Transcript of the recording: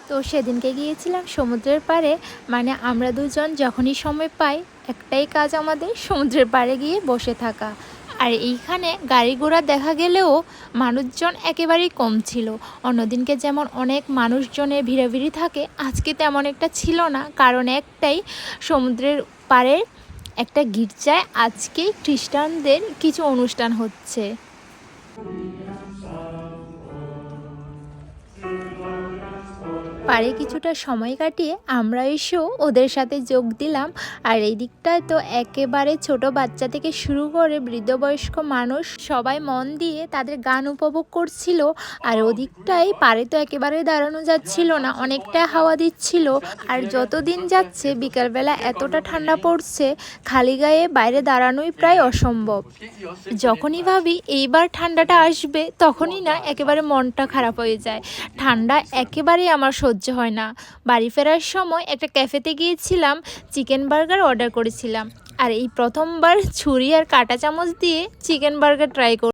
তো সেদিনকে গিয়েছিলাম সমুদ্রের পাড়ে। মানে আমরা দুজন যখনই সময় পাই একটাই কাজ আমাদের, সমুদ্রের পাড়ে গিয়ে বসে থাকা। আর এইখানে গাড়ি ঘোড়া দেখা গেলেও মানুষজন একেবারেই কম ছিল। অন্যদিনকে যেমন অনেক মানুষজনের ভিড়াভিড়ি থাকে, আজকে তেমন একটা ছিল না। কারণ একটাই, সমুদ্রের পাড়ের একটা গির্জায় আজকে খ্রিস্টানদের কিছু অনুষ্ঠান হচ্ছে। পাড়ে কিছুটা সময় কাটিয়ে আমরা এসেও ওদের সাথে যোগ দিলাম। আর এই দিকটায় তো একেবারে ছোট বাচ্চা থেকে শুরু করে বৃদ্ধবয়স্ক মানুষ সবাই মন দিয়ে তাদের গান উপভোগ করছিল। আর ওদিকটায় পাড়ে তো একেবারে দাঁড়ানো যাচ্ছিল না, অনেকটা হাওয়া দিচ্ছিল। আর যত দিন যাচ্ছে বিকালবেলা এতটা ঠান্ডা পড়ছে, খালি গায়ে বাইরে দাঁড়ানোই প্রায় অসম্ভব। যখনই ভাবি এইবার ঠান্ডাটা আসবে, তখনই না একেবারে মনটা খারাপ হয়ে যায়। ঠান্ডা একেবারেই আমার সহ্য হয় না। বাড়ি ফেরার সময় একটা ক্যাফেতে গিয়েছিলাম, চিকেন বার্গার অর্ডার করেছিলাম। আর এই প্রথমবার ছুরি আর কাঁটা চামচ দিয়ে চিকেন বার্গার ট্রাই